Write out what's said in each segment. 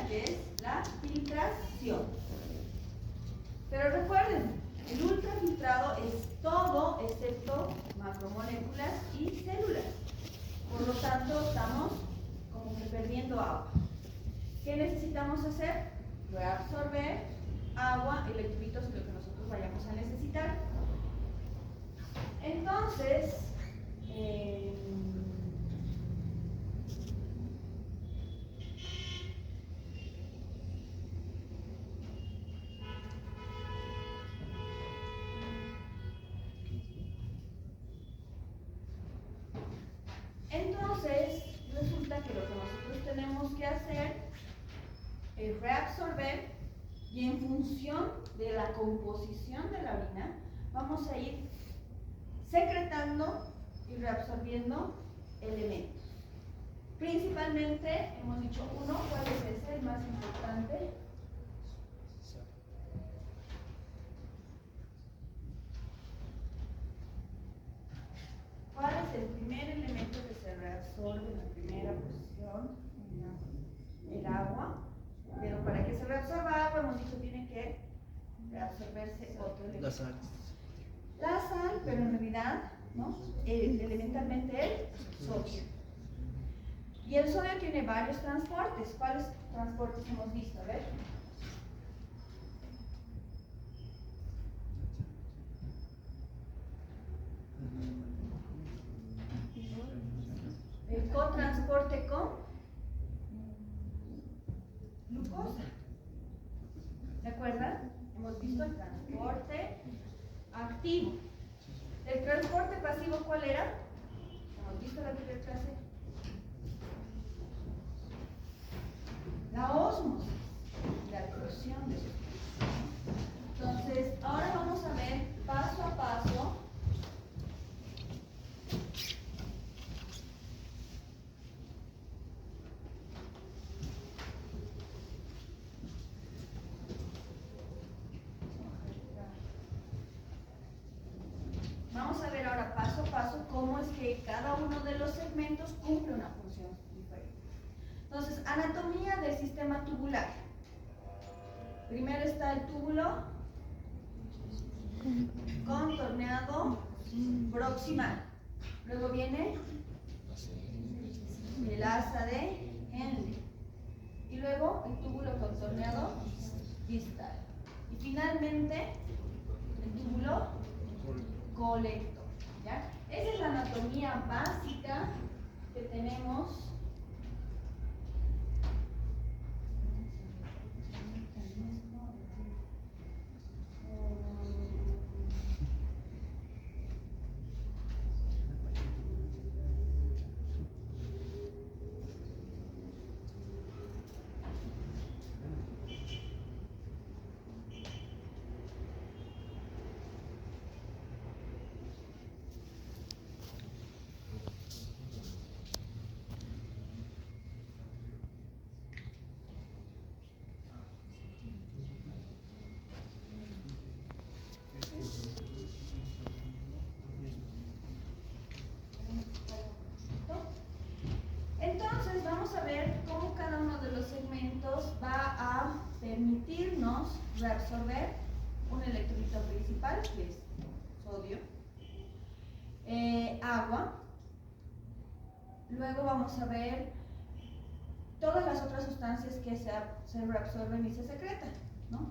primera, que es la filtración. Pero recuerden, el ultrafiltrado es todo excepto macromoléculas y células. Por lo tanto, estamos como que perdiendo agua. ¿Qué necesitamos hacer? Reabsorber agua, electrolitos, lo que nosotros vayamos a necesitar. Entonces, resulta que lo que nosotros tenemos que hacer es reabsorber, y en función de la composición de la orina vamos a ir secretando y reabsorbiendo elementos. Principalmente hemos dicho uno, ¿cuál es ese? El más importante. ¿Cuál es el primer elemento que se reabsorbe en la primera posición? El agua. Pero para que se reabsorba agua, hemos dicho, tiene que reabsorberse otro elemento. La sal. La sal, pero en realidad, ¿no? Elementalmente el sodio. Y el sodio tiene varios transportes. ¿Cuáles transportes hemos visto? A ver. El cotransporte con glucosa. ¿De acuerdo? Hemos visto el transporte activo. ¿El transporte pasivo cuál era? Hemos visto la anterior clase. La ósmosis, la difusión de sustancias. Entonces, ahora vamos a ver paso a paso cómo es que cada uno de los segmentos cumple una función diferente. Entonces, anatomía del sistema tubular. Primero está el túbulo contorneado proximal. Luego viene el asa de Henle. Y luego el túbulo contorneado distal. Y finalmente el túbulo colector. ¿Ya? Esa es la anatomía básica que tenemos. Entonces vamos a ver cómo cada uno de los segmentos va a permitirnos reabsorber un electrolito principal, que es sodio, agua. Luego vamos a ver todas las otras sustancias que se reabsorben y se secretan, ¿no?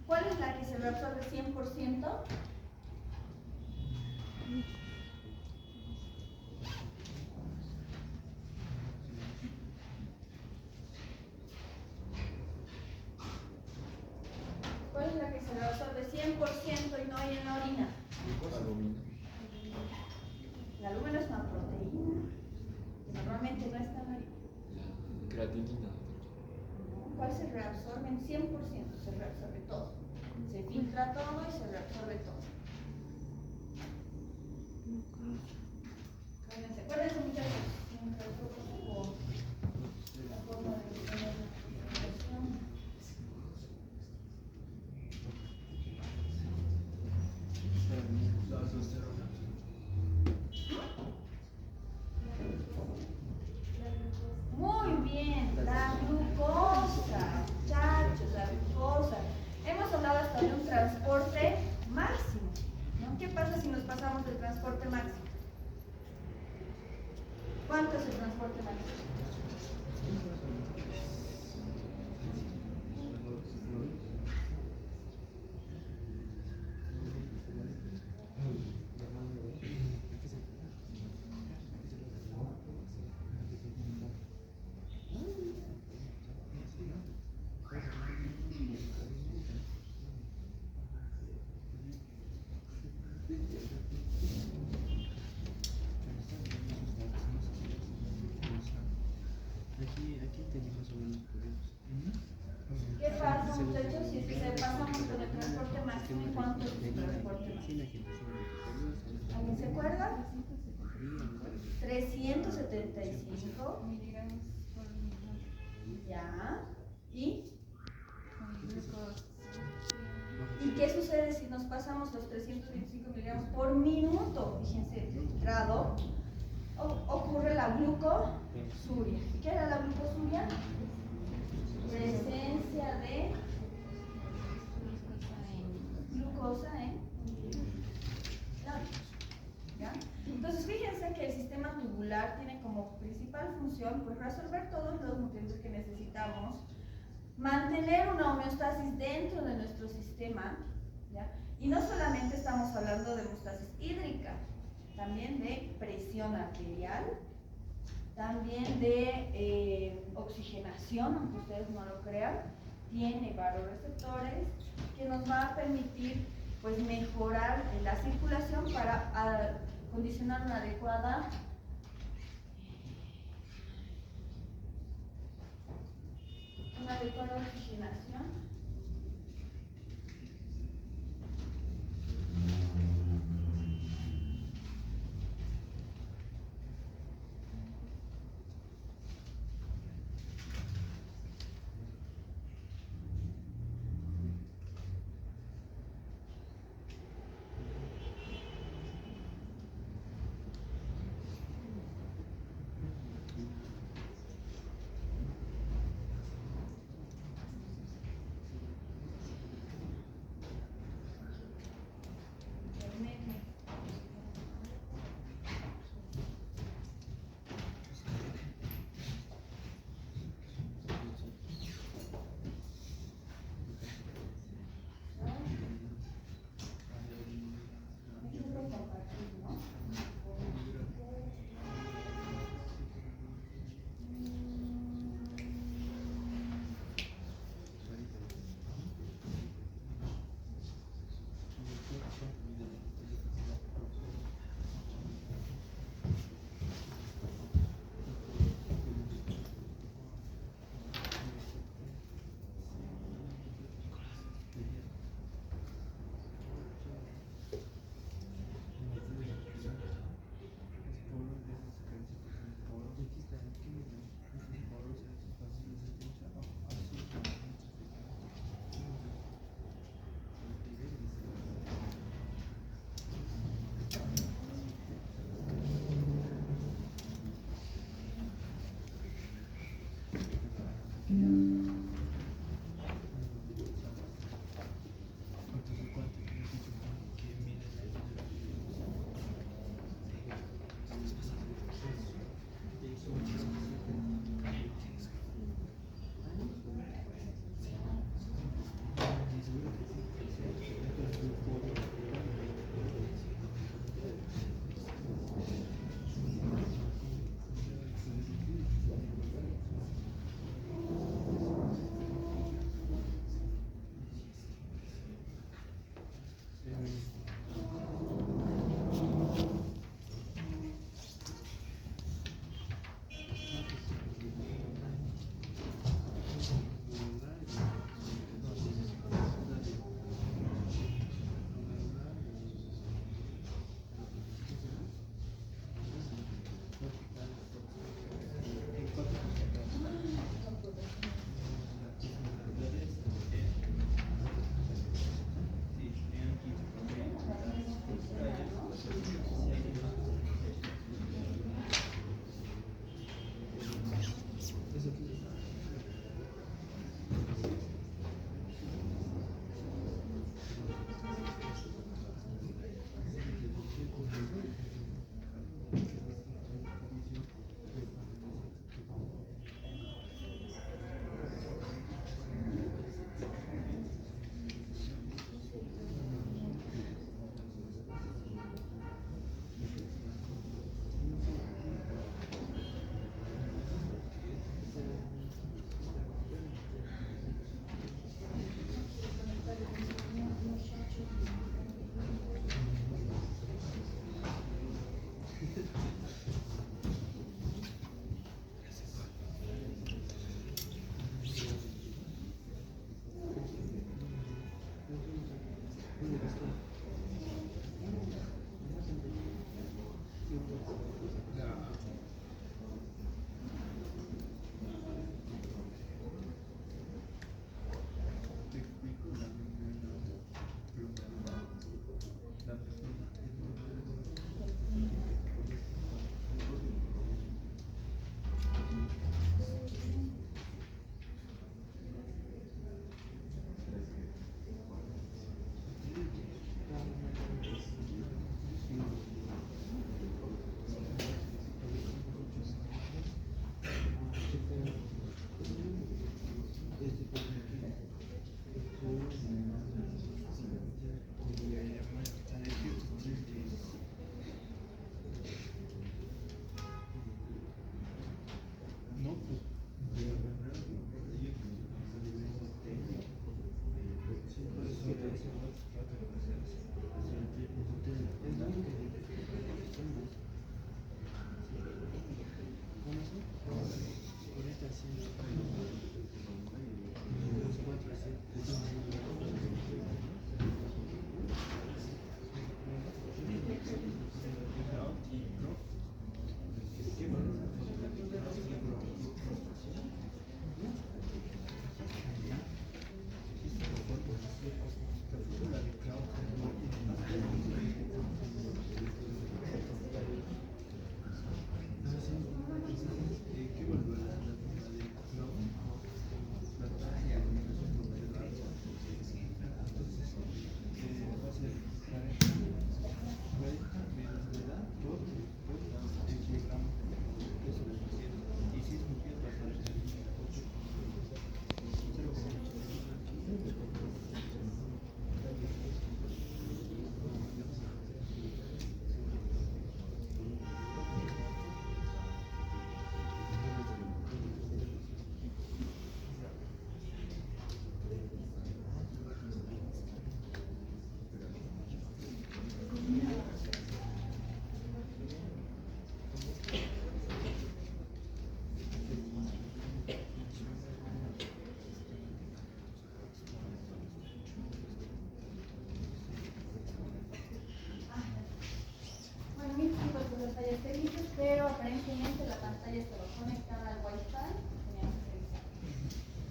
¿Cuál es la que se reabsorbe 100%? ¿Cuál es la que se reabsorbe 100% y no hay en la orina? La alúmina es una proteína que normalmente no está en la orina. Creatinina. ¿Cuál se reabsorbe en 100%? Se reabsorbe todo. Se filtra todo y se reabsorbe todo. Acuérdense muchachos. La forma de reabsorción. Muy bien, la glucosa. hablamos del transporte máximo. ¿Cuánto es el transporte máximo? Aquí tenemos unos problemas. ¿Qué pasa, muchachos, si pasamos con el transporte máximo? ¿Y cuánto es el transporte máximo? ¿Alguien se acuerda? 375 miligramos por minuto. ya. ¿Y qué sucede si nos pasamos los 325 miligramos por minuto? Fíjense, grado. Ocurre la glucosuria. ¿Qué era la glucosuria? Presencia de glucosa en lábios. ¿Ya? Entonces fíjense que el sistema tubular tiene como principal función pues resolver todos los nutrientes que necesitamos, mantener una homeostasis dentro de nuestro sistema, ¿ya? Y no solamente estamos hablando de homeostasis hídrica, también de presión arterial, también de oxigenación, aunque ustedes no lo crean, tiene varoreceptores que nos va a permitir pues mejorar la circulación para condicionar una adecuada oxigenación.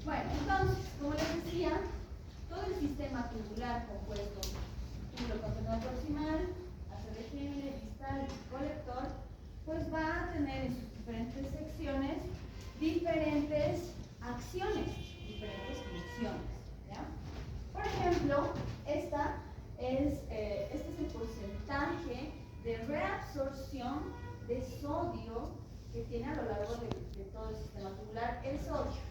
Bueno, entonces, como les decía, todo el sistema tubular compuesto, túbulo contenedor proximal, asa de Henle, distal y colector, pues va a tener en sus diferentes secciones diferentes acciones, diferentes funciones. ¿Ya? Por ejemplo, este es el porcentaje de reabsorción de sodio que tiene a lo largo de todo el sistema tubular el sodio.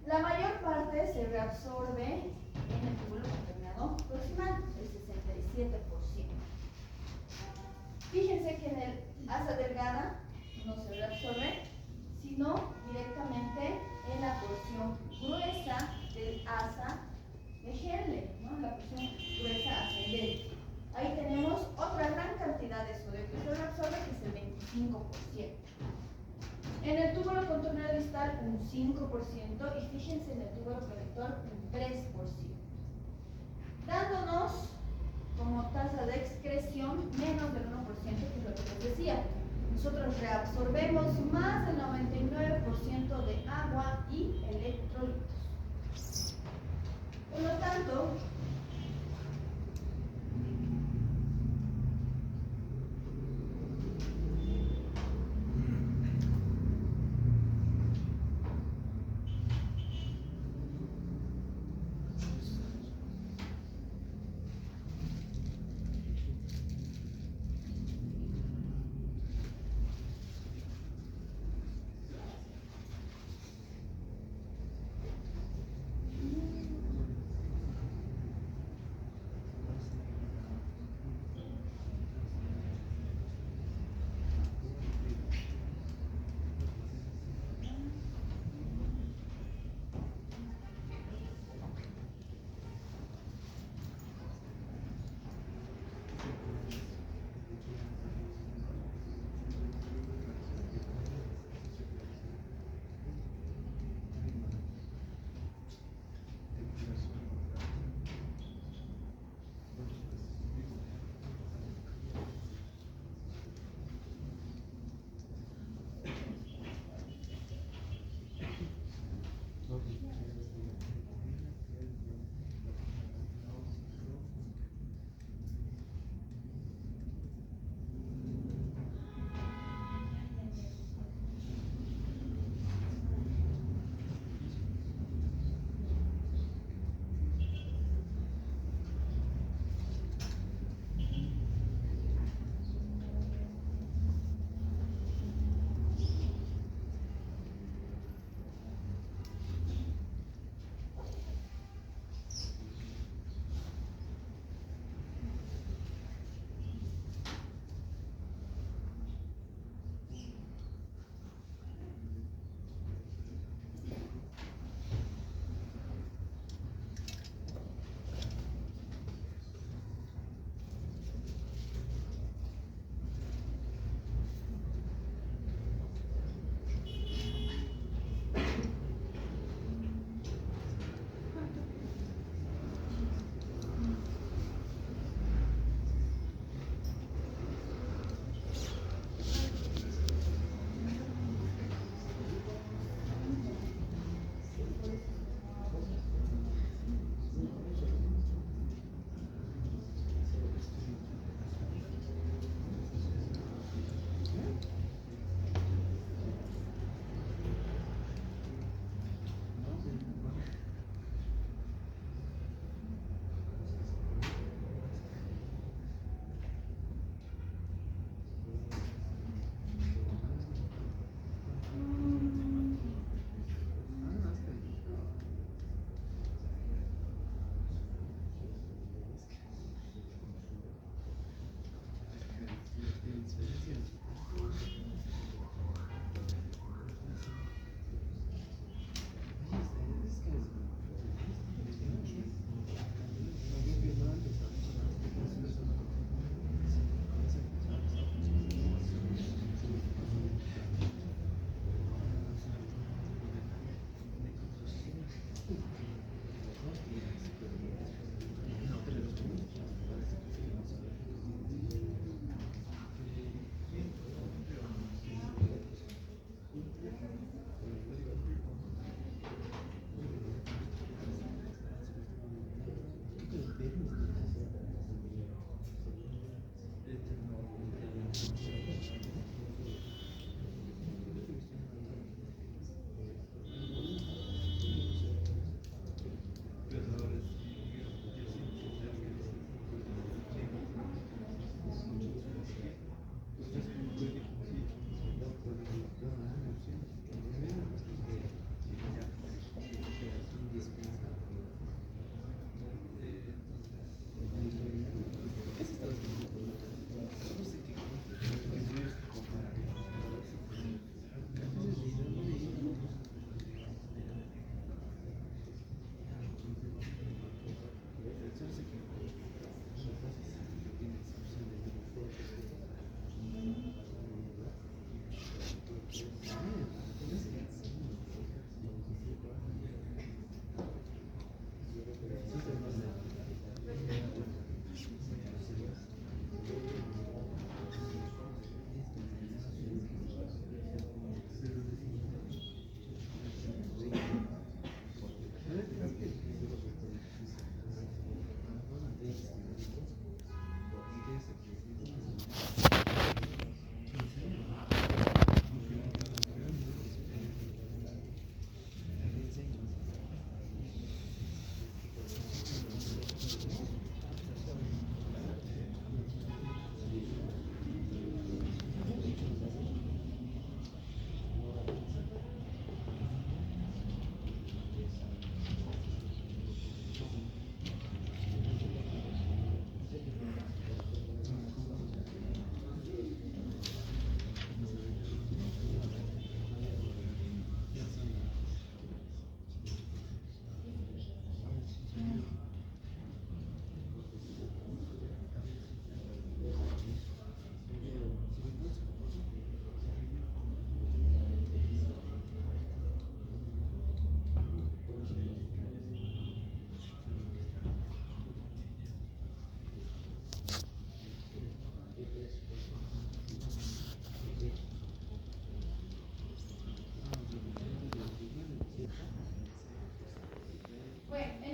La mayor parte se reabsorbe en el túbulo contenedor proximal, el 67%. Fíjense que en el asa delgada no se reabsorbe, sino directamente en la porción gruesa del asa de Henle, ¿no? La porción gruesa ascendente. Ahí tenemos otra gran cantidad de sodio que se reabsorbe, que es el 25%. En el túbulo contorneo distal un 5% y fíjense en el túbulo colector un 3%. Dándonos como tasa de excreción menos del 1%, que es lo que les decía. Nosotros reabsorbemos más del 99% de agua y electrolitos. Por lo tanto,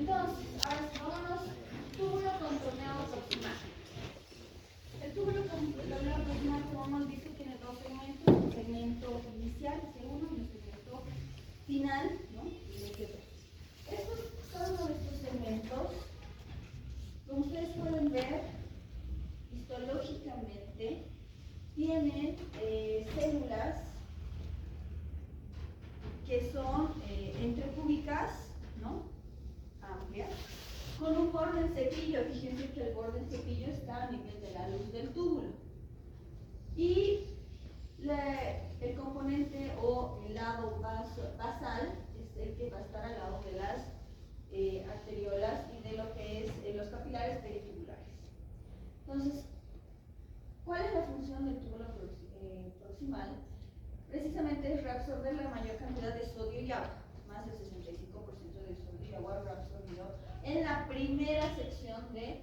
Entonces, ahora sí, vámonos. Túbulo contorneado proximal. El túbulo contorneado proximal, como hemos visto, tiene dos segmentos: un segmento inicial, C1, y un segmento final, ¿no? Y C2. Cada uno de estos segmentos, como ustedes pueden ver, histológicamente, tienen células que son entrecúbicas, ¿no? Amplias, con un borde en cepillo. Fíjense que el borde en cepillo está a nivel de la luz del túbulo. Y el componente o el lado basal es el que va a estar al lado de las arteriolas y de lo que es los capilares peritubulares. Entonces, ¿cuál es la función del túbulo proximal? Precisamente es reabsorber la mayor cantidad de sodio y agua. Más del 65% de sodio y agua reabsorbido en la primera sección del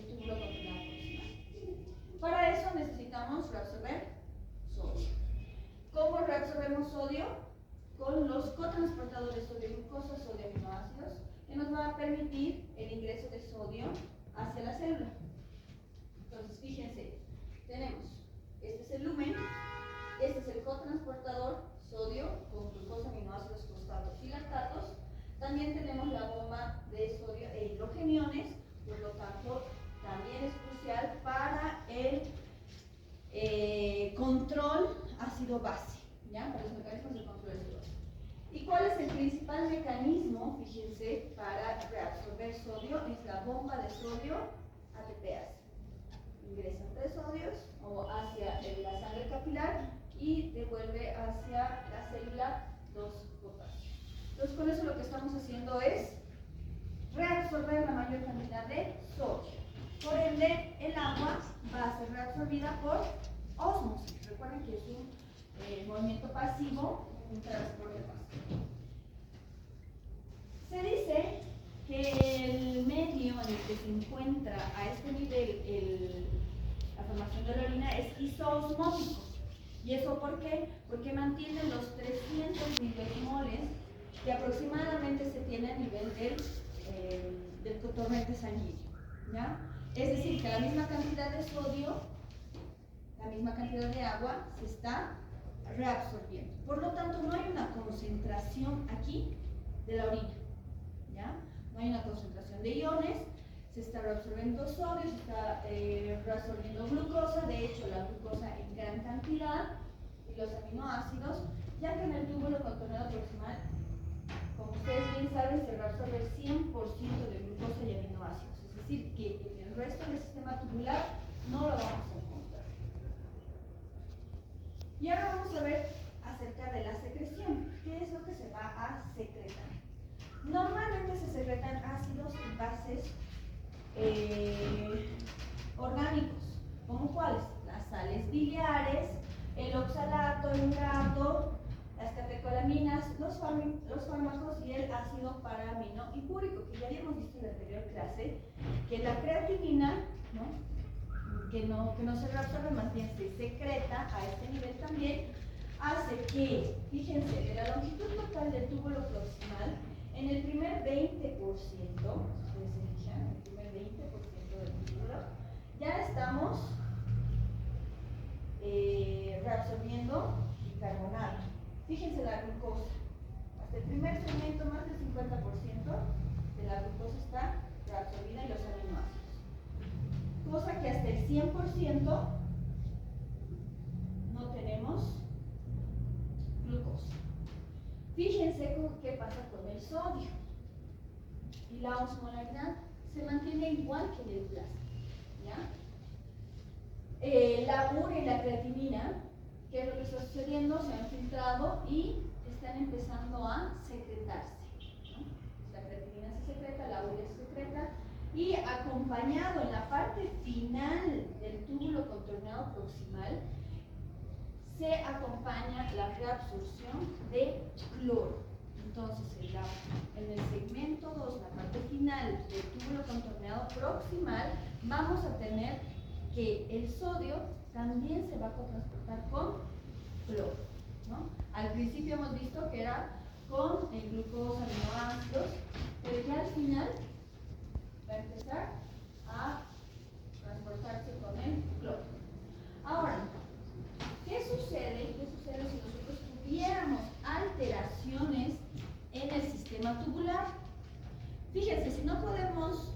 túbulo contorneado proximal. Para eso necesitamos reabsorber sodio. ¿Cómo reabsorbemos sodio? Con los cotransportadores sodio-glucosa, sodio-aminoácidos, que nos va a permitir el ingreso de sodio hacia la célula. Entonces, fíjense, tenemos, este es el lumen, este es el cotransportador sodio con glucosa, aminoácidos, fosfatos y lactatos. También tenemos la bomba de sodio e hidrogeniones, por lo tanto, también es crucial para el control ácido-base, ¿ya? Para los mecanismos de control ácido-base. ¿Y cuál es el principal mecanismo, fíjense, para reabsorber sodio? Es la bomba de sodio ATPase. Ingresa 3 sodios o hacia la sangre capilar y devuelve hacia la célula 2 potasio. Entonces, con eso lo que estamos haciendo es reabsorber la mayor cantidad de sodio. Por ende, el agua va a ser reabsorbida por ósmosis. Recuerden que es un movimiento pasivo, un transporte pasivo. Se dice que el medio en el que se encuentra a este nivel la formación de la orina es isoosmótico. ¿Y eso por qué? Porque mantiene los 300 miliosmoles que aproximadamente se tiene a nivel del torrente sanguíneo, ¿ya? Es decir, que la misma cantidad de sodio, la misma cantidad de agua se está reabsorbiendo. Por lo tanto, no hay una concentración aquí de la orina, ¿ya? No hay una concentración de iones, se está reabsorbiendo sodio, se está reabsorbiendo glucosa, de hecho la glucosa en gran cantidad, y los aminoácidos, ya que en el túbulo contorneado proximal, como ustedes bien saben, se reabsorbe el 100% de glucosa y aminoácidos, es decir, que en el resto del sistema tubular no lo vamos a encontrar. Y ahora vamos a ver acerca de la secreción. ¿Qué es lo que se va a secretar? Normalmente se secretan ácidos y bases orgánicos, ¿como cuáles? Las sales biliares, el oxalato, el urato, las catecolaminas, los fármacos y el ácido paraaminohipúrico, que ya habíamos visto en la anterior clase, que la creatinina, ¿no? que no se reabsorbe, más bien se secreta a este nivel también, hace que, fíjense, de la longitud total del túbulo proximal, en el primer 20%, ustedes se fijan, en el primer 20% del túbulo, ya estamos reabsorbiendo bicarbonato. Fíjense la glucosa. Hasta el primer segmento, más del 50% de la glucosa está reabsorbida y los aminoácidos. Cosa que hasta el 100% no tenemos glucosa. Fíjense qué pasa con el sodio. Y la osmolaridad se mantiene igual que en el plasma, ¿ya? La urea y la creatinina, ¿qué es lo que está sucediendo? Se han filtrado y están empezando a secretarse, ¿no? La creatinina se secreta, la urea se secreta, y acompañado en la parte final del túbulo contorneado proximal se acompaña la reabsorción de cloro. Entonces, en el segmento 2, la parte final del túbulo contorneado proximal, vamos a tener que el sodio también se va a cotransportar con cloro, ¿no? Al principio hemos visto que era con glucosa, aminoácidos, pero ya al final sistema tubular. Fíjense, si no podemos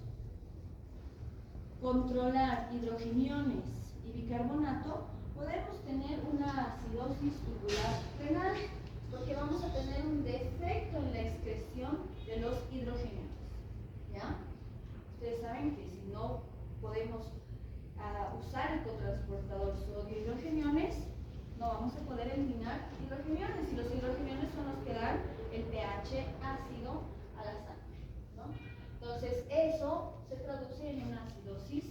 controlar hidrogeniones y bicarbonato, podemos tener una acidosis tubular renal, porque vamos a tener un defecto en la excreción de los hidrogeniones. ¿Ya? Ustedes saben que si no podemos usar el cotransportador sodio-hidrogeniones, no vamos a poder eliminar hidrogeniones, y los hidrogeniones son los que dan el pH ácido a la sangre, ¿no? Entonces, eso se traduce en una acidosis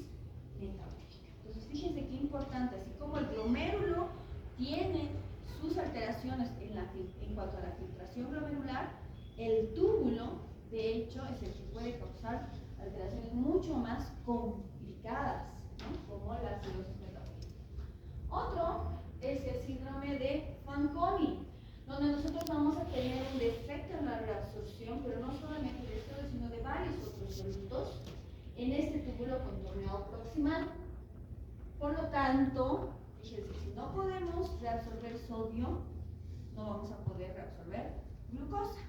metabólica. Entonces, fíjense qué importante, así como el glomérulo tiene sus alteraciones en cuanto a la filtración glomerular, el túbulo, de hecho, es el que puede causar alteraciones mucho más complicadas, ¿no? Como la acidosis metabólica. Otro es el síndrome de Fanconi, donde nosotros vamos a tener un defecto en la reabsorción, pero no solamente de sodio, sino de varios otros solutos en este túbulo contorneado proximal. Por lo tanto, fíjense, si no podemos reabsorber sodio, no vamos a poder reabsorber glucosa.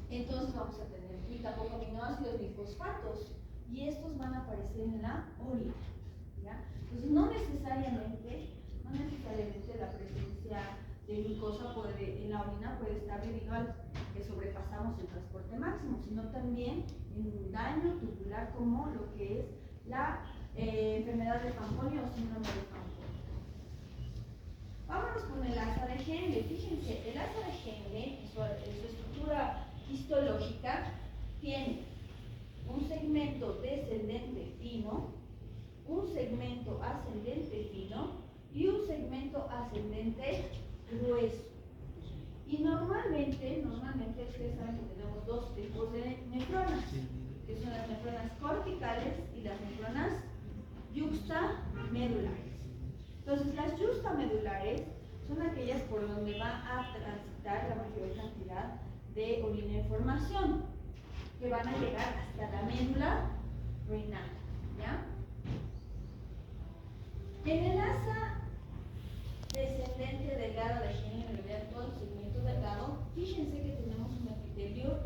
Entonces vamos a tener ni tampoco aminoácidos ni fosfatos, y estos van a aparecer en la orina, ¿ya? Entonces no necesariamente la presencia de glucosa en la orina puede estar debido al que sobrepasamos el transporte máximo, sino también en un daño tubular como lo que es la enfermedad de Fanconi o síndrome de Fanconi. Vámonos con el asa de Henle. Fíjense, el asa de Henle, en su estructura histológica, tiene un segmento descendente fino, un segmento ascendente fino y un segmento ascendente grueso. Y normalmente ustedes saben que tenemos dos tipos de nefronas, que son las nefronas corticales y las nefronas yuxtamedulares. Entonces, las yuxtamedulares son aquellas por donde va a transitar la mayor cantidad de orina en formación, que van a llegar hasta la médula renal, ¿ya? En el asa descendente delgada de Henle, en realidad todo el segmento delgado, fíjense que tenemos un epitelio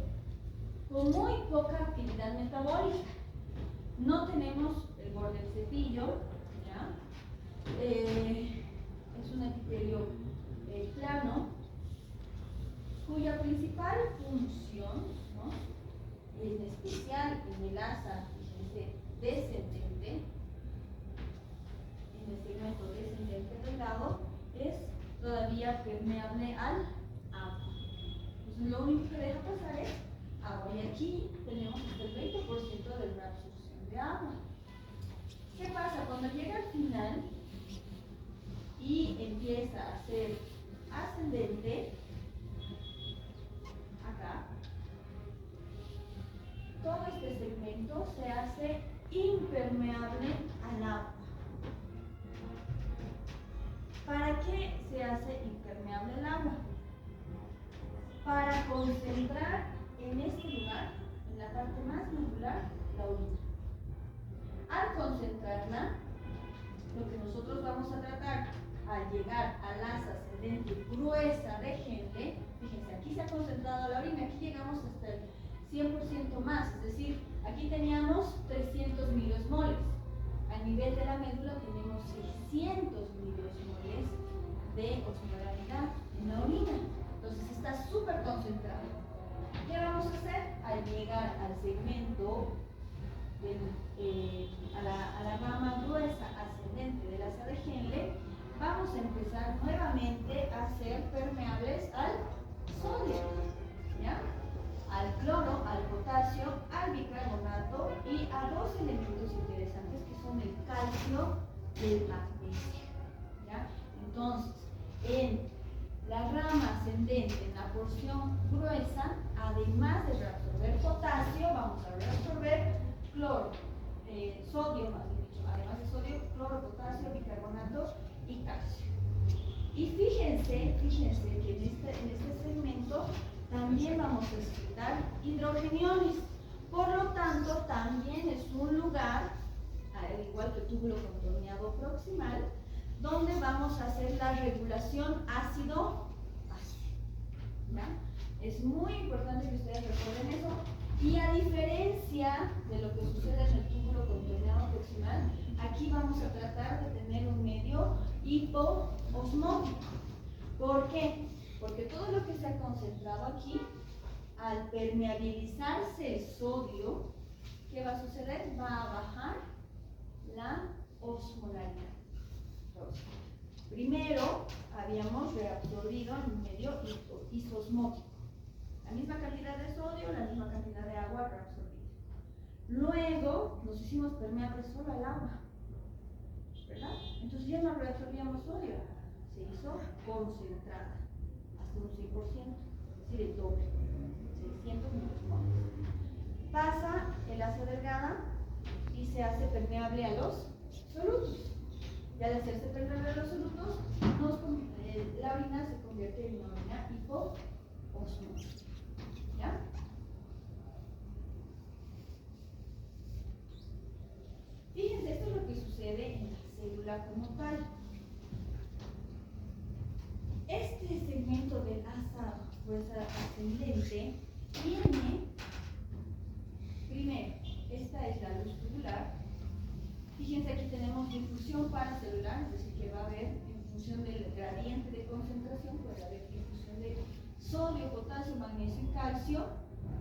con muy poca actividad metabólica. No tenemos el borde del cepillo, ¿ya? Es un epitelio plano, cuya principal función, ¿no?, en especial en el asa, fíjense, descendente, en el segmento descendente delgado, es todavía permeable al agua. Entonces, lo único que deja pasar es agua, y aquí tenemos hasta el 20% de la absorción de agua. ¿Qué pasa? Cuando llega al final y empieza a ser ascendente, acá, todo este segmento se hace impermeable al agua. ¿Para qué se hace impermeable al agua? Para concentrar en este lugar, en la parte más medular, la orina. Al concentrarla, lo que nosotros vamos a tratar al llegar al asa ascendente gruesa de Henle, fíjense, aquí se ha concentrado la orina, aquí llegamos hasta el 100% más, es decir, aquí teníamos 300 miliosmoles. A nivel de la médula tenemos 600 miliosmoles de osmolaridad en la orina. Entonces está súper concentrado. ¿Qué vamos a hacer? Al llegar al segmento, a la rama gruesa ascendente del asa de Henle, vamos a empezar nuevamente a ser permeables al sodio, ¿ya?, al cloro, al potasio, al bicarbonato y a dos elementos interesantes que son el calcio y el magnesio, ¿ya? Entonces, en la rama ascendente, en la porción gruesa, además de reabsorber potasio, vamos a reabsorber cloro, sodio, más bien dicho, además de sodio, cloro, potasio, bicarbonato y calcio. Y fíjense que en este segmento también vamos a excretar hidrogeniones. Por lo tanto, también es un lugar, al igual que el túbulo contorneado proximal, donde vamos a hacer la regulación ácido-base, ¿ya? Es muy importante que ustedes recuerden eso. Y a diferencia de lo que sucede en el túbulo contorneado proximal, aquí vamos a tratar de tener un medio hipoosmótico. ¿Por qué? Porque todo lo que se ha concentrado aquí, al permeabilizarse el sodio, ¿qué va a suceder? Va a bajar la osmolaridad. Primero habíamos reabsorbido en un medio isosmótico. La misma cantidad de sodio, la misma cantidad de agua reabsorbida. Luego nos hicimos permeables solo al agua, ¿verdad? Entonces ya no reabsorbíamos sodio, se hizo concentrada, hasta un 100%, es decir, el doble, 600 micromoles. Pasa el asa delgada y se hace permeable a los solutos. Y al hacerse permeable a los solutos, la orina se convierte en una orina hipoosmótica. ¿Ya? Fíjense, esto es lo que sucede en la célula como tal. Este segmento del asa fuerza ascendente tiene, primero, esta es la luz tubular. Fíjense, aquí tenemos difusión paracelular, es decir, que va a haber, en función del gradiente de concentración, puede haber difusión de sodio, potasio, magnesio y calcio.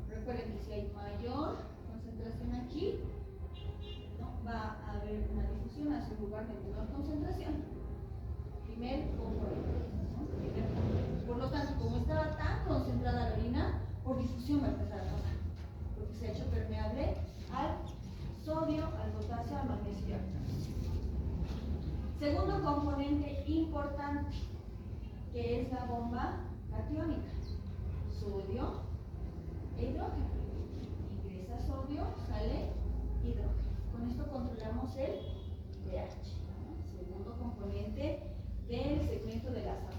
Recuerden que si hay mayor concentración aquí, ¿no? Va a haber una difusión hacia un lugar de menor concentración. Primer componente, ¿no? Por lo tanto, como estaba tan concentrada la orina, por difusión va a empezar a pasar, porque se ha hecho permeable al sodio, al potasio, al magnesio y al calcio. Segundo componente importante, que es la bomba catiónica. Sodio e hidrógeno. Ingresa sodio, sale hidrógeno. Con esto controlamos el pH, ¿no? Segundo componente del segmento de la sangre.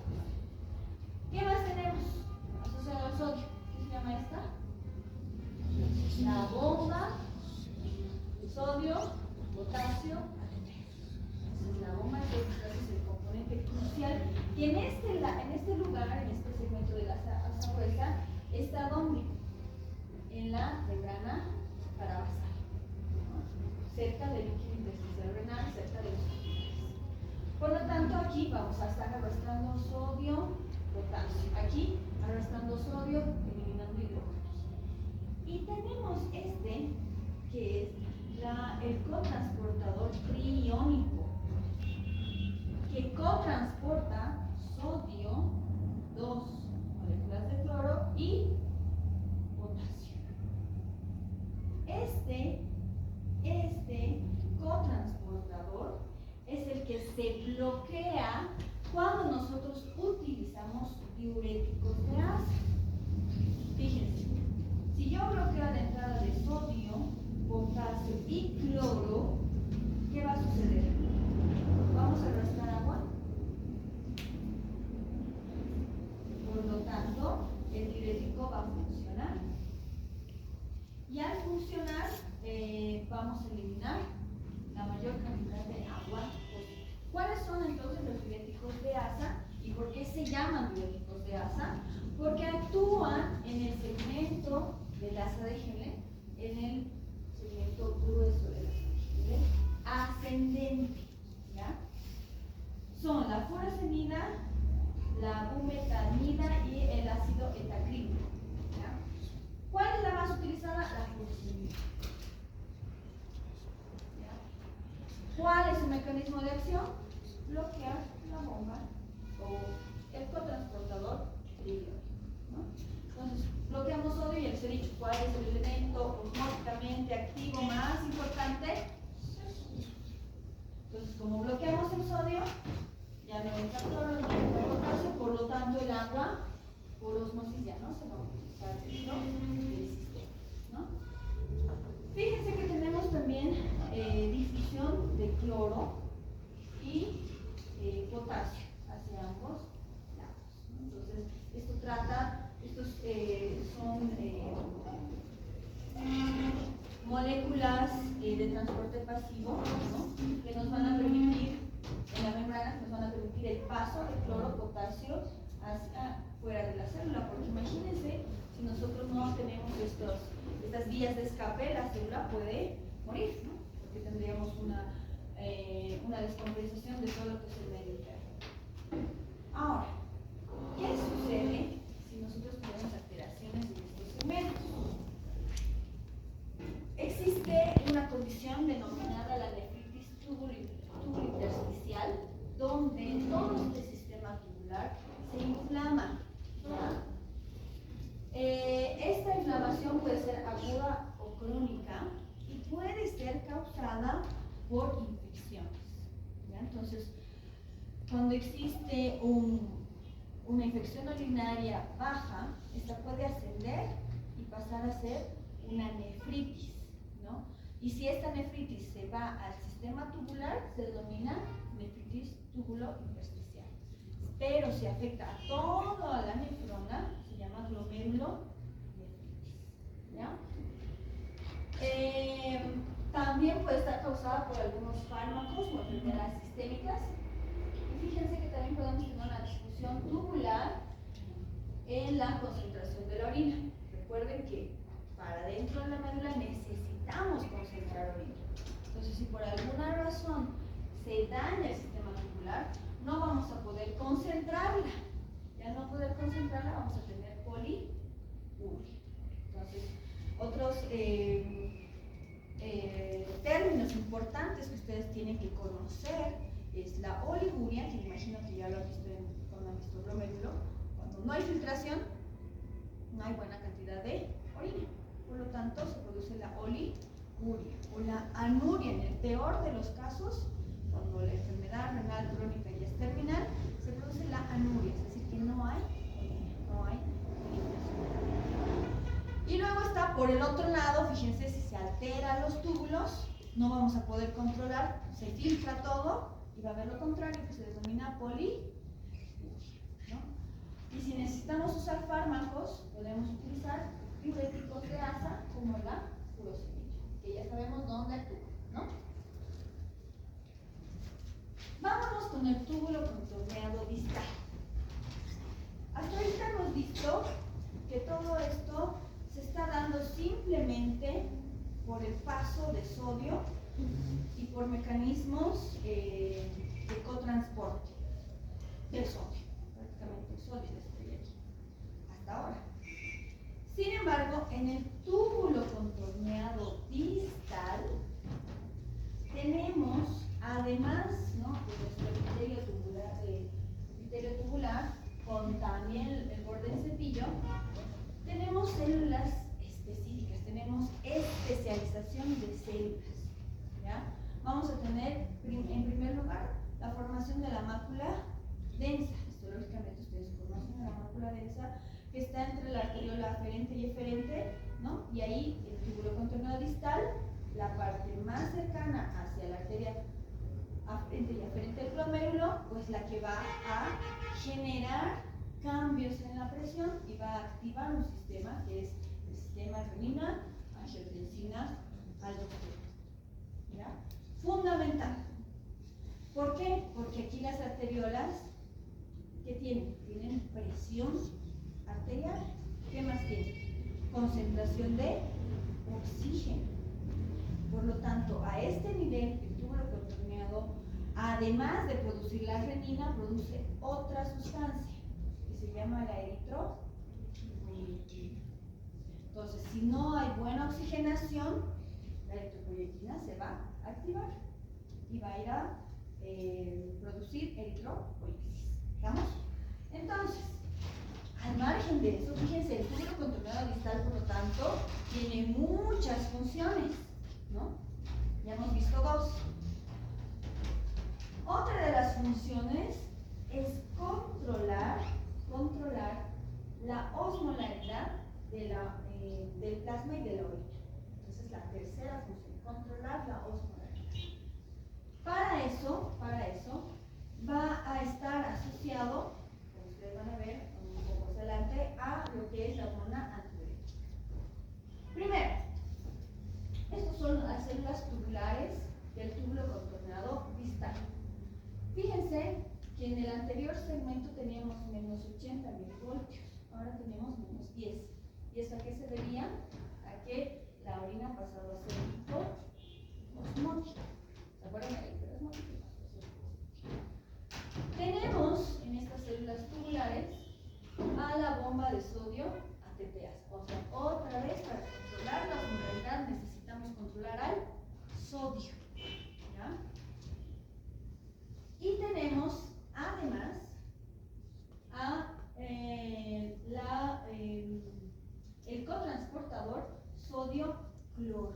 ¿Qué más tenemos asociado al sodio? ¿Qué se llama esta? La bomba sodio, potasio, entonces la bomba es el componente crucial que en este lugar, en este segmento de la asa gruesa, está donde en la membrana paravasal, ¿no? Cerca del líquido intersticial renal, cerca de los pulmones. Por lo tanto, aquí vamos a estar arrastrando sodio, potasio, aquí arrastrando sodio, eliminando hidrógenos. Y tenemos que es el cotransportador triiónico, que cotransporta sodio, 2 moléculas de cloro y potasio. Este cotransportador es el que se bloquea cuando nosotros utilizamos diuréticos de asa. Fíjense, si yo bloqueo la entrada de sodio, potasio y cloro, ¿qué va a suceder? ¿Vamos a arrastrar agua? Por lo tanto, el diurético va a funcionar. Y al funcionar, vamos a eliminar la mayor cantidad de agua posible. ¿Cuáles son entonces los diuréticos de asa? ¿Y por qué se llaman diuréticos de asa? Porque actúan en el segmento del asa de Henle, en el segmento grueso de la asa de Henle, ascendente. ¿Ya? Son la furosemida, la bumetanida y el ácido etacrílico. ¿Ya? ¿Cuál es la más utilizada? La furosemida. ¿Ya? ¿Cuál es su mecanismo de acción? Bloquear la bomba o el cotransportador triiónico, ¿no? Entonces, bloqueamos sodio y les he dicho cuál es el elemento osmóticamente activo más importante. Entonces, como bloqueamos el sodio, ya no entra cloro, no entra potasio, por lo tanto el agua por osmosis ya no se va a utilizar dentro del sistema, ¿no? Fíjense que tenemos también difusión de cloro y potasio hacia ambos lados, ¿no? Entonces, estos son moléculas de transporte pasivo, ¿no? Que nos van a permitir, en la membrana, nos van a permitir el paso de cloro, potasio fuera de la célula, porque imagínense, si nosotros no tenemos estas vías de escape, la célula puede morir, ¿no? Porque tendríamos una descompensación de todo lo que es el medio interno. Ahora, ¿qué sucede si nosotros tenemos alteraciones en estos segmentos? Existe una condición denominada la nefritis tubulointersticial, donde todo este sistema tubular se inflama, ¿ya? Esta inflamación puede ser aguda o crónica y puede ser causada por infecciones, ¿ya? Entonces, cuando existe una infección urinaria baja, esta puede ascender y pasar a ser una nefritis, ¿no? Y si esta nefritis se va al sistema tubular, se denomina nefritis tubulointersticial. Pero si afecta a toda la nefrona, se llama glomerulonefritis, ¿ya? También puede estar causada por algunos fármacos o enfermedades sistémicas. Y fíjense que también podemos tener una disfunción tubular en la concentración de la orina. Recuerden que para dentro de la médula necesitamos concentrar orina. Entonces, si por alguna razón se daña el sistema tubular, no vamos a poder concentrarla. Y al no poder concentrarla, vamos a tener poliuria. Entonces, otros términos importantes que ustedes tienen que conocer es la oliguria, que me imagino que ya lo han visto cuando han visto glomérulo. Cuando no hay filtración, no hay buena cantidad de orina. Por lo tanto, se produce la oliguria o la anuria. En el peor de los casos, cuando la enfermedad renal crónica ya es terminal, se produce la anuria, es decir, que no hay orina, no hay filtración. Y luego está por el otro lado, fíjense, si se alteran los túbulos, no vamos a poder controlar, se filtra todo y va a haber lo contrario, que se denomina poliuria, ¿no? Y si necesitamos usar fármacos, podemos utilizar diuréticos de asa como la furosemida, que ya sabemos dónde actúa, ¿no? Vámonos con el túbulo contorneado distal. Hasta ahorita hemos visto que todo esto se está dando simplemente por el paso de sodio y por mecanismos de cotransporte del sodio. Prácticamente el sodio estaría aquí, hasta ahora. Sin embargo, en el túbulo contorneado distal tenemos, además, ¿no?, de nuestro epitelio tubular, con también el borde en cepillo, tenemos células específicas, tenemos especialización de células, ¿ya? Vamos a tener, en primer lugar, la formación de la mácula densa. Histológicamente ustedes conocen la mácula densa, que está entre la arteriola aferente y eferente, ¿no? Y ahí el túbulo contorneado distal, la parte más cercana hacia la arteria aferente y aferente del glomérulo, pues la que va a generar cambios en la presión y va a activar un sistema que es el sistema renina, angiotensina, aldosterona, ¿ya? Fundamental. ¿Por qué? Porque aquí las arteriolas, ¿qué tienen? Tienen presión arterial. ¿Qué más tienen? Concentración de oxígeno. Por lo tanto, a este nivel, el túbulo contorneado, además de producir la renina, produce otra sustancia que se llama la eritropoyetina. Entonces, si no hay buena oxigenación, la eritropoyetina se va a activar y va a ir a producir eritropoyesis. ¿Estamos? Entonces, al margen de eso, fíjense, el túbulo contorneado distal, por lo tanto, tiene muchas funciones, ¿no? Ya hemos visto dos. Otra de las funciones es controlar la osmolaridad del plasma y de la orina. Esa es la tercera función, controlar la osmolaridad. Para eso va a estar asociado, como ustedes van a ver un poco más adelante, a lo que es la hormona antidiurética. Primero, estas son las células tubulares del túbulo contorneado distal. Fíjense que en el anterior segmento teníamos menos 80 milivoltios, ahora tenemos menos 10. ¿Y eso a qué se debía? A que la orina ha pasado a ser hipoosmótica. ¿Se acuerdan de la hiperosmótica? Tenemos en estas células tubulares a la bomba de sodio ATPase. O sea, otra vez para controlar la osmolaridad necesitamos controlar al sodio. ¿Ya? Y tenemos además a el cotransportador sodio-cloro.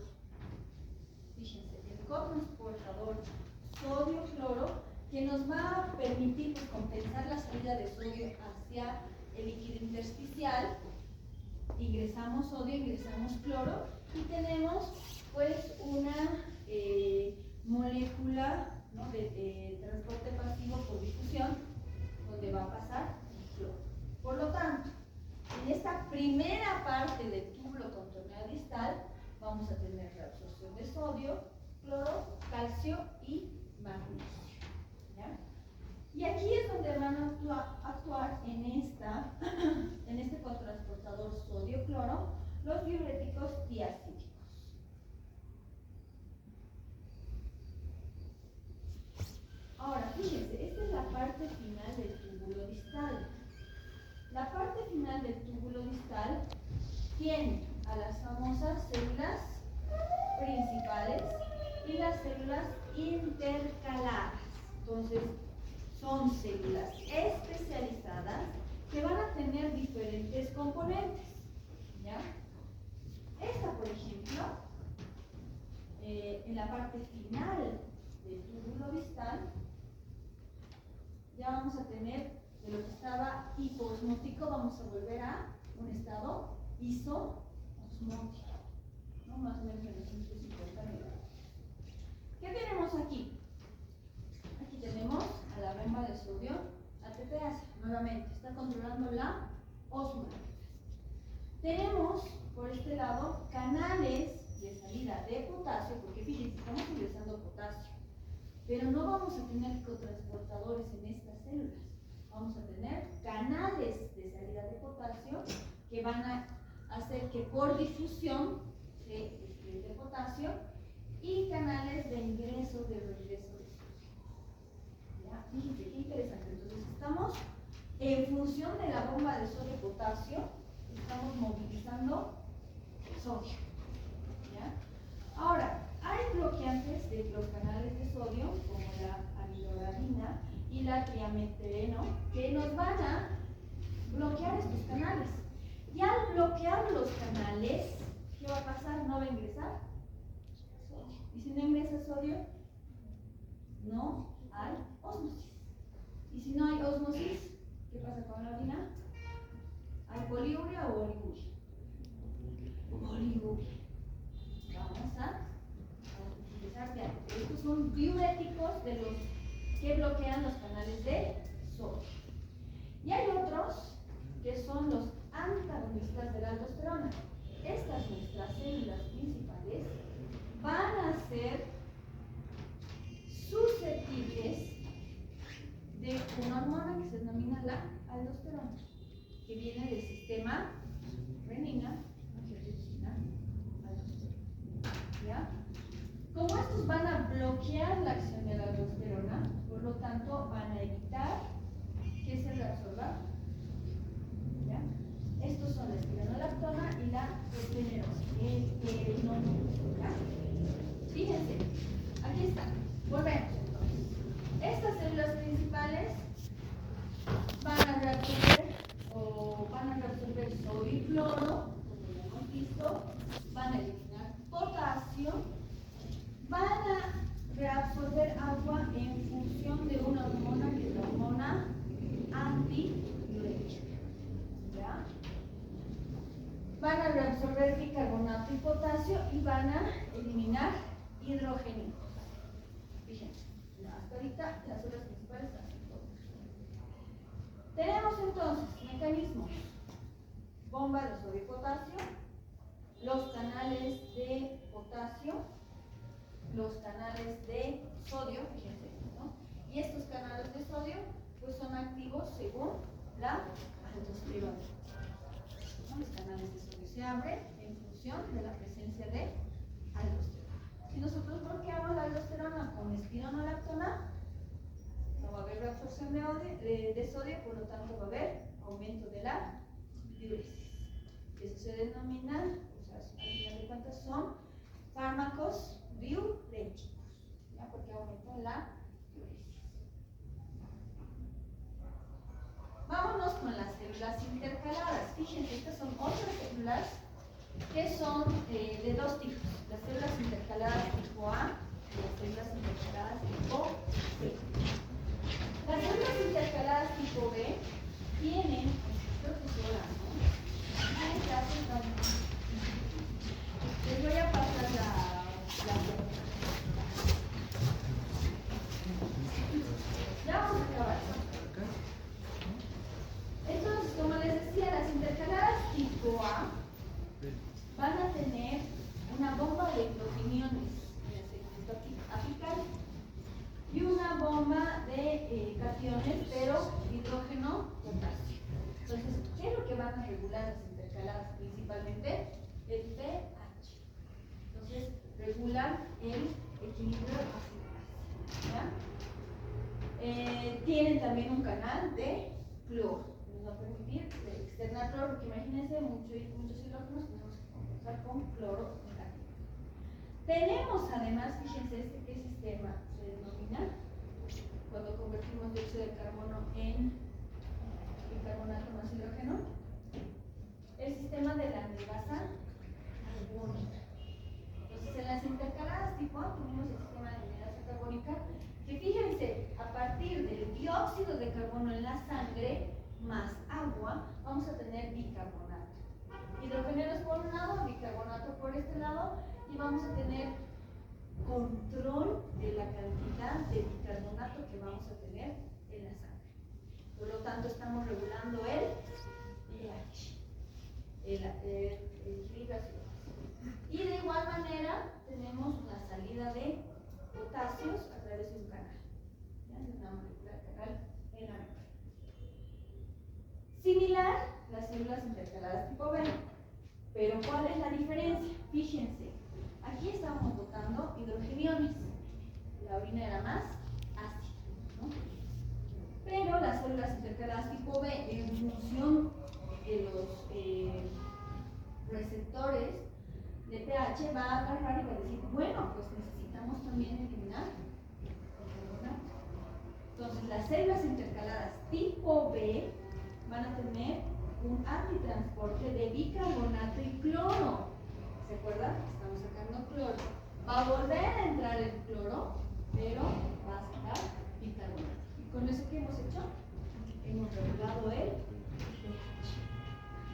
Fíjense, el cotransportador sodio-cloro que nos va a permitir compensar la salida de sodio hacia el líquido intersticial. Ingresamos sodio, ingresamos cloro y tenemos pues una molécula, ¿no?, de transporte pasivo por difusión donde va a pasar el cloro. Por lo tanto, en esta primera parte del túbulo contorneal distal vamos a tener reabsorción de sodio, cloro, calcio y magnesio. ¿Ya? Y aquí es donde van a actuar en este cotransportador sodio-cloro los diuréticos diacídicos. Ahora, fíjense, esta es la parte final del túbulo distal. La parte final del túbulo distal tiene a las famosas células principales y las células intercaladas. Entonces, son células especializadas que van a tener diferentes componentes. ¿Ya? Esta, por ejemplo, en la parte final del túbulo distal, ya vamos a tener de lo que estaba hipoosmótico, vamos a volver a un estado isoosmótico, ¿no? Más o menos en los 150 grados. ¿Qué tenemos aquí? Aquí tenemos a la bomba de sodio ATPase. Nuevamente, está controlando la osmolaridad. Tenemos por este lado canales de salida de potasio, porque fíjense, estamos ingresando potasio, pero no vamos a tener cotransportadores en estas células. Vamos a tener canales de salida de potasio que van a hacer que por difusión se excrete potasio y canales de ingreso de regreso de sodio. ¿Ya? Fíjense qué interesante. Entonces estamos en función de la bomba de sodio-potasio, estamos movilizando sodio. ¿Ya? Ahora, hay bloqueantes de los canales de sodio, como la amiloradina y la triametreno, que nos van a bloquear estos canales. Y al bloquear los canales, ¿qué va a pasar? No va a ingresar sodio. Y si no ingresa sodio, no hay ósmosis. Y si no hay ósmosis, ¿qué pasa con la orina? ¿Hay poliuria o oliguria? Oliguria. Vamos a utilizar ya. Estos son diuréticos de los que bloquean los canales de sodio. Y hay otros que son los antagonistas de la aldosterona. Estas nuestras células principales van a ser susceptibles de una hormona que se denomina la aldosterona, que viene del sistema renina, angiotensina, aldosterona. ¿Ya? Como estos van a bloquear la acción de la aldosterona, por lo tanto van a evitar que se reabsorba. ¿Ya? Estos son la espironolactona y la esteroidina. Fíjense, aquí está. Volvemos entonces. Estas células principales van a reabsorber sodio y cloro, como ya hemos visto, van a eliminar potasio, van a reabsorber agua en función de una hormona que es la hormona antidiurética. ¿Ya? Van a reabsorber bicarbonato y potasio y van a eliminar hidrógeno. Fíjense, hasta ahorita las células principales hacen todo. Tenemos entonces mecanismos: bomba de sodio y potasio, los canales de potasio, los canales de sodio, fíjense, ¿no? Y estos canales de sodio pues son activos según la aldosterona. ¿No? Los canales de sodio se abren en función de la presencia de aldosterona. Si nosotros bloqueamos la aldosterona con espironolactona, no va a haber reabsorción de sodio, por lo tanto va a haber aumento de la diuresis. Eso se denomina, o sea, al final de cuentas son fármacos diuréticos, ¿ya? Porque aumentan la diuresis. Vámonos con las células intercaladas. Fíjense, estas son otras células que son de dos tipos: las células intercaladas tipo A y las células intercaladas tipo B. Las células intercaladas tipo B tienen, creo que es hora, ¿no? Les voy a pasar la ya vamos a acabar. Entonces, como les decía, las intercaladas tipo A van a tener una bomba de protiniones en el segmento apical y una bomba de cationes, pero hidrógeno potasio. Entonces, ¿qué es lo que van a regular las intercaladas? Principalmente el pH. Entonces, regulan el equilibrio ácido-base. Tienen también un canal de cloro, que nos va a permitir externar cloro, porque imagínense, muchos hidrógenos tenemos que compensar con cloro negativo. Tenemos además, fíjense, ¿qué sistema se denomina? Cuando convertimos dióxido de carbono en bicarbonato más hidrógeno, el sistema de la anhidasa carbónica. Entonces, en las intercaladas tipo A tenemos el sistema de anhidasa carbónica, que fíjense, a partir del dióxido de carbono en la sangre más agua, vamos a tener bicarbonato. Hidrogeneros por un lado, bicarbonato por este lado, y vamos a tener control de la cantidad de bicarbonato que vamos a tener en la sangre. Por lo tanto, estamos regulando el pH, el equilibrio ácido-base. Y de igual manera, tenemos una salida de potasios a través de un canal, ¿ya? De una molécula de canal en la membrana. Similar las células intercaladas tipo B, pero ¿cuál es la diferencia? Fíjense, aquí estábamos botando hidrogeniones, la orina era más ácida, ¿no? Pero las células intercaladas tipo B, en función de los receptores de pH, va a agarrar y va a decir, bueno, pues necesitamos también eliminar el bicarbonato. Entonces, las células intercaladas tipo B van a tener un antitransporte de bicarbonato y cloro. ¿Se acuerdan? Estamos sacando cloro. Va a volver a entrar el cloro, pero va a sacar bicarbonato. ¿Y con eso qué hemos hecho? Hemos regulado el pH.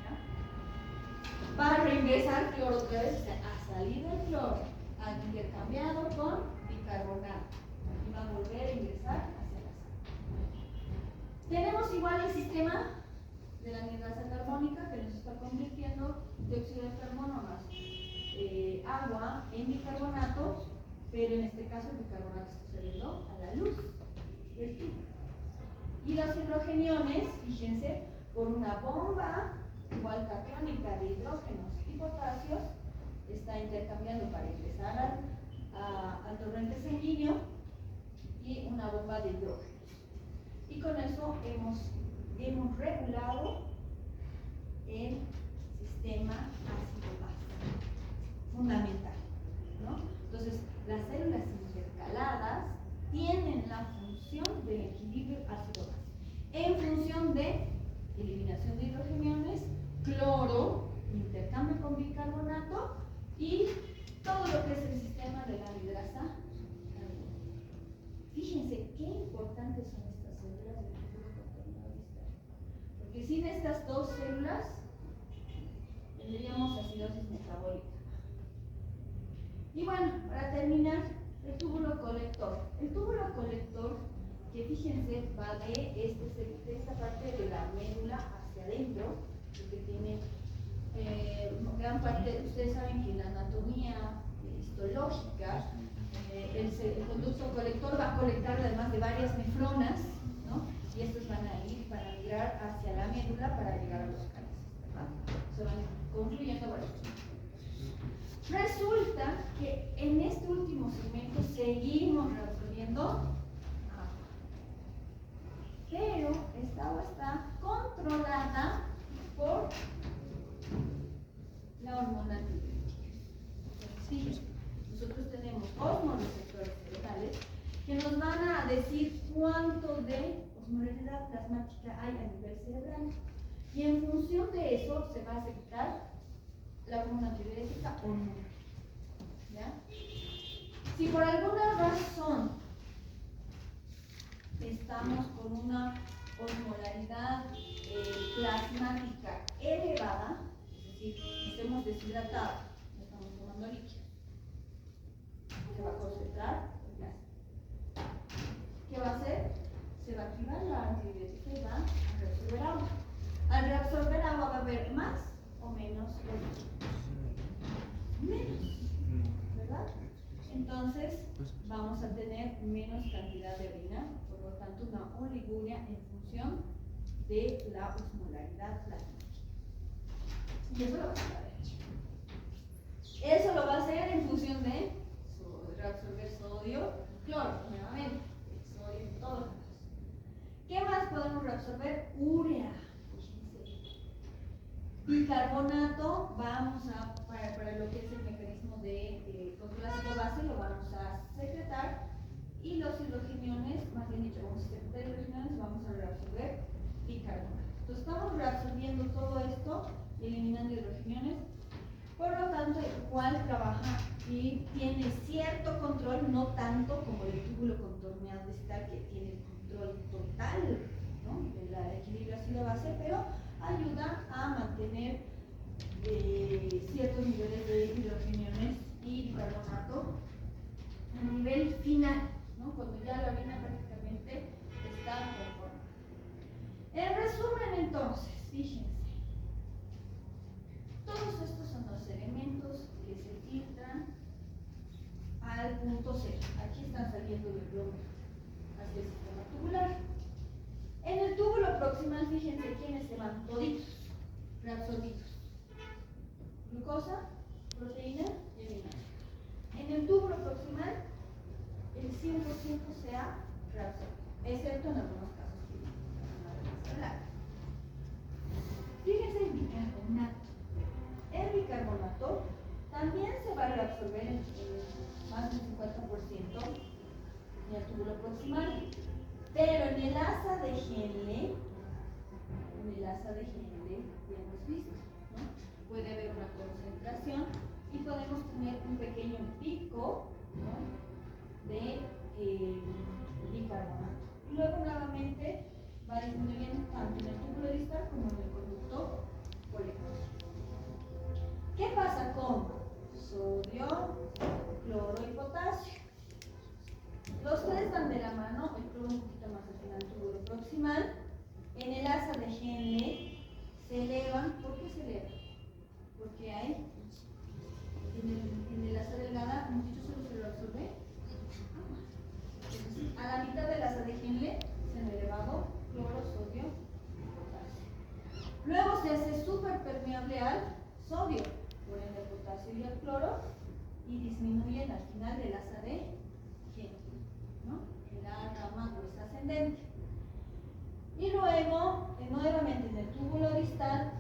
¿Ya? Va a reingresar cloro otra vez, o sea, ha salido el cloro, ha intercambiado con bicarbonato y va a volver a ingresar hacia la sangre. Tenemos igual el sistema de la anhidasa carbónica, que nos está convirtiendo dióxido de carbono más agua en bicarbonato, pero en este caso el bicarbonato está saliendo a la luz del tubo. Y los hidrogeniones, fíjense, por una bomba igual catiónica de hidrógenos y potasios, está intercambiando para ingresar al torrente sanguíneo, y una bomba de hidrógenos. Y con eso hemos regulado el sistema ácido-base, fundamental, ¿no? Entonces, las células intercaladas tienen la función del equilibrio ácido-base, en función de eliminación de hidrogeniones, cloro, intercambio con bicarbonato y todo lo que es el sistema de la anhidasa carbónica. Fíjense qué importantes son estas células del tejido contorno distal, porque sin estas dos células tendríamos acidosis metabólica. Y bueno, para terminar, el túbulo colector. El túbulo colector, que fíjense, va de esta parte de la médula hacia adentro, porque tiene gran parte. Ustedes saben que en la anatomía histológica, el conducto colector va a colectar además de varias nefronas, ¿no? y estos van a migrar hacia la médula para llegar a los cálices, ¿verdad? Se van construyendo varios. Resulta que en este último segmento seguimos reabsorbiendo agua, pero esta agua está controlada por la hormona antidiurética. Sí, nosotros tenemos osmoreceptores cerebrales que nos van a decir cuánto de osmolaridad plasmática hay a nivel cerebral, y en función de eso se va a secretar la hormona antidiurética o no. ¿Ya? Si por alguna razón estamos con una osmolaridad plasmática elevada, es decir, estemos deshidratados, no estamos tomando líquido, se va a concentrar el plasma. ¿Qué va a hacer? Se va a activar la antidiurética y va a reabsorber agua. Al reabsorber agua va a haber más o menos menos, ¿verdad? Entonces vamos a tener menos cantidad de orina, por lo tanto una oliguria en función de la osmolaridad plasmática. Y eso lo va a hacer. Eso lo va a hacer en función de reabsorber sodio y cloro, nuevamente, el sodio en todos lados. ¿Qué más podemos reabsorber? Urea. Bicarbonato, vamos a, para lo que es el mecanismo de control ácido base, lo vamos a secretar, y los hidrogeniones, más bien dicho, vamos a secretar hidrogeniones, vamos a reabsorber bicarbonato. Entonces estamos reabsorbiendo todo esto y eliminando hidrogeniones, por lo tanto el cual trabaja y tiene cierto control, no tanto como el túbulo contorneado distal que tiene el control total, ¿no?, del equilibrio ácido-base, pero ayuda a mantener ciertos niveles de hidrogeniones y bicarbonato a nivel final, ¿no?, cuando ya la orina prácticamente está conformada. En resumen, entonces, fíjense, todos estos son los elementos que se filtran al punto cero. Aquí están saliendo del globo hacia el sistema tubular. En el túbulo proximal, fíjense quiénes se van, toditos, reabsorbidos. Glucosa, proteína y aminoácidos. En el túbulo proximal, el 100% se ha reabsorbido, excepto en algunos casos que fíjense el bicarbonato. El bicarbonato también se va a reabsorber en más del 50% en el túbulo proximal. Pero en el asa de Henle, ya hemos visto, ¿no?, puede haber una concentración y podemos tener un pequeño pico, ¿no?, de bicarbonato. Y luego nuevamente va disminuyendo tanto en el túbulo distal como en el conducto colector. ¿Qué pasa con sodio, cloro y potasio? Los tres van de la mano, el cloro un poquito más al final del túbulo proximal. En el asa de Henle se elevan. ¿Por qué se elevan? Porque hay en el asa delgada, muchachos, solo se lo absorbe agua. Entonces, a la mitad del asa de Henle se han elevado cloro, sodio y potasio. Luego se hace súper permeable al sodio, por ende el potasio y el cloro, y disminuyen al final del asa de Henle, ¿no?, en la rama gruesa ascendente. Y luego, nuevamente en el túbulo distal,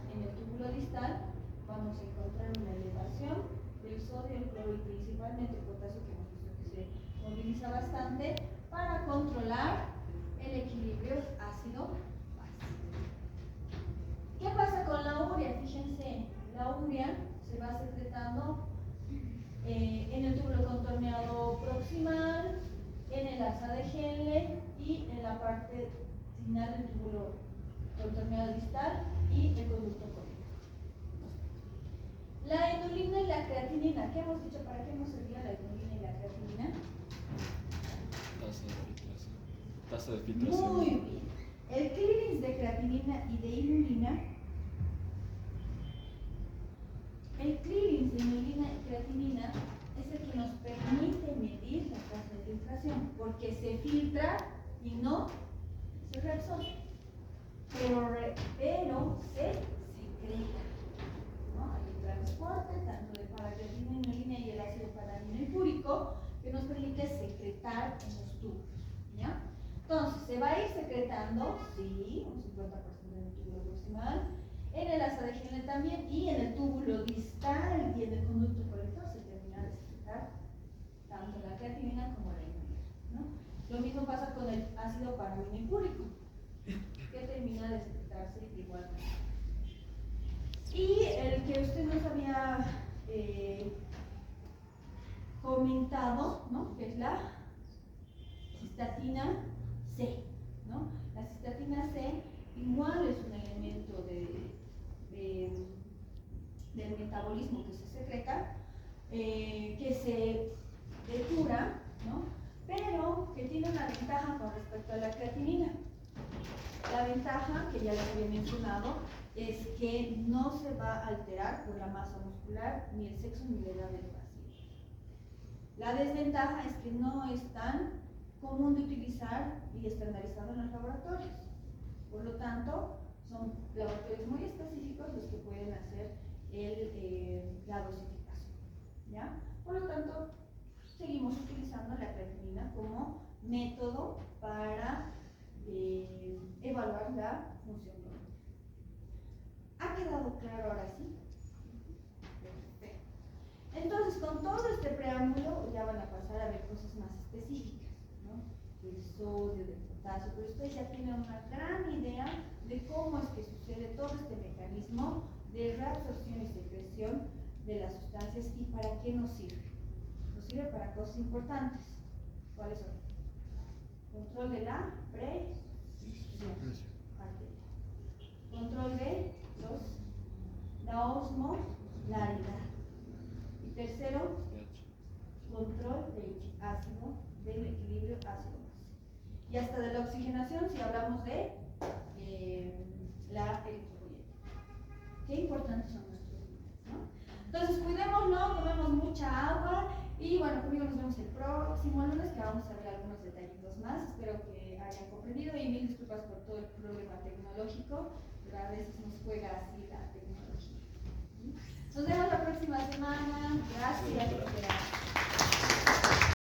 vamos a encontrar una elevación del sodio, el cloro y principalmente el potasio, que hemos visto que se moviliza bastante para controlar el equilibrio ácido-base. ¿Qué pasa con la urea? Fíjense, la urea se va secretando en el túbulo contorneado proximal, en el asa de Henle y en la parte final del túbulo contorneado distal y el conducto colector. La inulina y la creatinina, ¿qué hemos dicho? ¿Para qué nos servía la inulina y la creatinina? Tasa de filtración. Muy bien. El clearance de creatinina y de inulina, el clearance de inulina y creatinina es el que nos permite medir la tasa de filtración, porque se filtra y no el Repsol. Pero se secreta, ¿no? Hay un transporte tanto de paracreatina inulina y el ácido paranilúrico que nos permite secretar en los tubos, ¿ya? Entonces, se va a ir secretando, sí, un 50% en el túbulo proximal, en el asa de Henle también, y en el túbulo distal y en el conducto colector se termina de secretar tanto la creatinina como la inulina, ¿no? Lo mismo pasa con el ácido paraminilúrico, que termina de secretarse igualmente. Y el que usted nos había comentado, ¿no? Que es la cistatina C, ¿no? La cistatina C igual es un elemento del metabolismo que se secreta, que se depura, ¿no? Pero que tiene una ventaja con respecto a la creatinina. La ventaja, que ya les había mencionado, es que no se va a alterar por la masa muscular, ni el sexo ni la edad del paciente. La desventaja es que no es tan común de utilizar y estandarizado en los laboratorios. Por lo tanto, son laboratorios muy específicos los que pueden hacer la dosificación, ¿ya? Por lo tanto, seguimos utilizando la creatinina como método para evaluar la función cognitiva. ¿Ha quedado claro ahora sí? Perfecto. Entonces, con todo este preámbulo, ya van a pasar a ver cosas más específicas, ¿no? Del sodio, del potasio, pero usted ya tiene una gran idea de cómo es que sucede todo este mecanismo de reabsorción y secreción de las sustancias y para qué nos sirve. Nos sirve para cosas importantes. ¿Cuáles son? Control de la presión arterial. Control de la osmolaridad. Y tercero, control del equilibrio ácido-base. Y hasta de la oxigenación si hablamos de la electropoyetina. Qué importantes son nuestros límites, ¿no? Entonces, cuidémoslo, tomemos mucha agua y bueno, conmigo nos vemos el próximo lunes que vamos a ver algunos detallitos más. Espero que hayan comprendido y mil disculpas por todo el problema tecnológico, pero a veces nos juega así la tecnología. Nos vemos la próxima semana. Gracias.